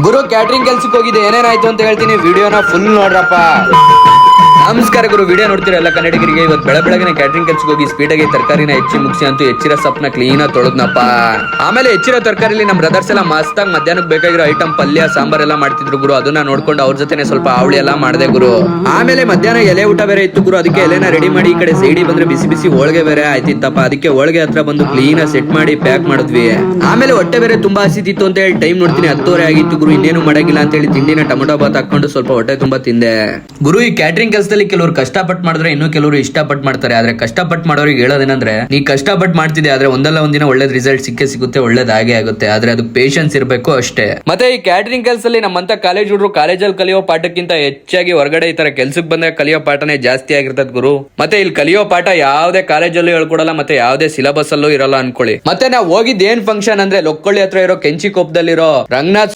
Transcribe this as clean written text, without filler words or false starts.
ಗುರು catering ಕೆಲ್ಸಕ್ಕೆ ಹೋಗಿದೆ, ಏನೇನಾಯ್ತು ಅಂತ ಹೇಳ್ತೀನಿ, ವಿಡಿಯೋನ ಫುಲ್ ನೋಡ್ರಪ್ಪ. ನಮಸ್ಕಾರ ಗುರು, ವಿಡಿಯೋ ನೋಡ್ತೀರಾ ಎಲ್ಲ ಕನ್ನಡಿಗರಿಗೆ. ಇವತ್ತು ಬೆಳಗ್ಗೆ ಕ್ಯಾಟ್ರಿಂಗ್ ಕೆಲ್ಸಕ್ಕೆ ಹೋಗಿ ಸ್ಪೀಡಾಗಿ ತರಕಾರಿನ ಹೆಚ್ಚಿ ಮುಗಿಸಿ ಅಂತೂ ಹೆಚ್ಚಿರೋ ಸೊಪ್ಪನ ಕ್ಲೀನ್ ಆಗಿ ತೊಳೆದ್ನಪ್ಪ. ಆಮೇಲೆ ಹೆಚ್ಚಿರೋ ತರಕಾರಿಲಿ ನಮ್ಮ ಬ್ರದರ್ಸ್ ಎಲ್ಲ ಮಸ್ತಾಗಿ ಮಧ್ಯಾಹ್ನಕ್ಕೆ ಬೇಕಾಗಿರೋ ಐಟಮ್ ಪಲ್ಯ ಸಾಂಬಾರ್ ಎಲ್ಲ ಮಾಡ್ತಿದ್ರು ಗುರು. ಅದನ್ನ ನೋಡ್ಕೊಂಡು ಅವ್ರ ಜೊತೆ ಸ್ವಲ್ಪ ಅವಳಿ ಎಲ್ಲ ಮಾಡಿದೆ ಗುರು. ಆಮೇಲೆ ಮಧ್ಯಾಹ್ನ ಎಲೆ ಊಟ ಬೇರೆ ಇತ್ತು ಗುರು, ಅದಕ್ಕೆ ಎಲೆನ ರೆಡಿ ಮಾಡಿ ಈ ಕಡೆ ಸೈಡಿ ಬಂದ್ರೆ ಬಿಸಿ ಬಿಸಿ ಹೋಳಿಗೆ ಬೇರೆ ಆಯ್ತಿತ್ತಪ್ಪ. ಅದಕ್ಕೆ ಹೋಳಿಗೆ ಹತ್ರ ಬಂದು ಕ್ಲೀನ್ ಸೆಟ್ ಮಾಡಿ ಪ್ಯಾಕ್ ಮಾಡಿದ್ವಿ. ಆಮೇಲೆ ಹೊಟ್ಟೆ ಬೇರೆ ತುಂಬಾ ಹಸಿತಿತ್ತು ಅಂತ ಹೇಳಿ ಟೈಮ್ ನೋಡ್ತೀನಿ 10:30 ಆಗಿತ್ತು ಗುರು. ಇನ್ನೇನು ಮಾಡಂಗಿಲ್ಲ ಅಂತ ಹೇಳಿ ತಿಂಡಿನ ಟೊಮೊಟೊ ಬಾತ್ ಹಾಕೊಂಡು ಸ್ವಲ್ಪ ಹೊಟ್ಟೆ ತುಂಬಾ ತಿಂದೆ ಗುರು. ಈ ಕ್ಯಾಟ್ರಿಂಗ್ ಕೆಲಸದಲ್ಲಿ ಕೆಲವರು ಕಷ್ಟಪಟ್ಟು ಮಾಡಿದ್ರೆ ಇನ್ನು ಕೆಲವರು ಇಷ್ಟಪಟ್ಟು ಮಾಡ್ತಾರೆ. ಆದ್ರೆ ಕಷ್ಟಪಟ್ಟು ಮಾಡೋರಿಗೆ ಹೇಳೋದೇನಂದ್ರೆ, ನೀ ಕಷ್ಟಪಟ್ಟು ಮಾಡ್ತಿದ್ದೆ ಆದ್ರೆ ಒಂದಲ್ಲ ಒಂದಿನ ಒಳ್ಳೇದ್ ರಿಸಲ್ಟ್ ಸಿಗುತ್ತೆ, ಒಳ್ಳೇದಾಗೆ ಆಗುತ್ತೆ. ಆದ್ರೆ ಅದು ಪೇಷನ್ಸ್ ಇರಬೇಕು ಅಷ್ಟೇ. ಮತ್ತೆ ಈ ಕ್ಯಾಟ್ರಿಂಗ್ ಕೆಲಸದಲ್ಲಿ ನಮ್ಮಂತ ಕಾಲೇಜ್ ಹುಡುಗರು ಕಾಲೇಜಲ್ಲಿ ಕಲಿಯೋ ಪಾಠಕ್ಕಿಂತ ಹೆಚ್ಚಾಗಿ ಹೊರಗಡೆ ಈ ತರ ಕೆಲ್ಸಕ್ಕೆ ಬಂದಾಗ ಕಲಿಯೋ ಪಾಠನೇ ಜಾಸ್ತಿ ಆಗಿರ್ತದ ಗುರು. ಮತ್ತೆ ಇಲ್ಲಿ ಕಲಿಯೋ ಪಾಠ ಯಾವ್ದೇ ಕಾಲೇಜಲ್ಲೂ ಹೇಳ್ಕೊಡಲ್ಲ, ಮತ್ತೆ ಯಾವ್ದೇ ಸಿಲೆಬಸ್ ಅಲ್ಲೂ ಇರಲ್ಲ ಅನ್ಕೊಳ್ಳಿ. ಮತ್ತೆ ನಾವು ಹೋಗಿದ್ ಏನ್ ಫಂಕ್ಷನ್ ಅಂದ್ರೆ ಲೊಕ್ಕೊಳ್ಳಿ ಹತ್ರ ಇರೋ ಕೆಂಚಿ ಕೊಪ್ಪದಲ್ಲಿರೋ ರಂಗನಾಥ್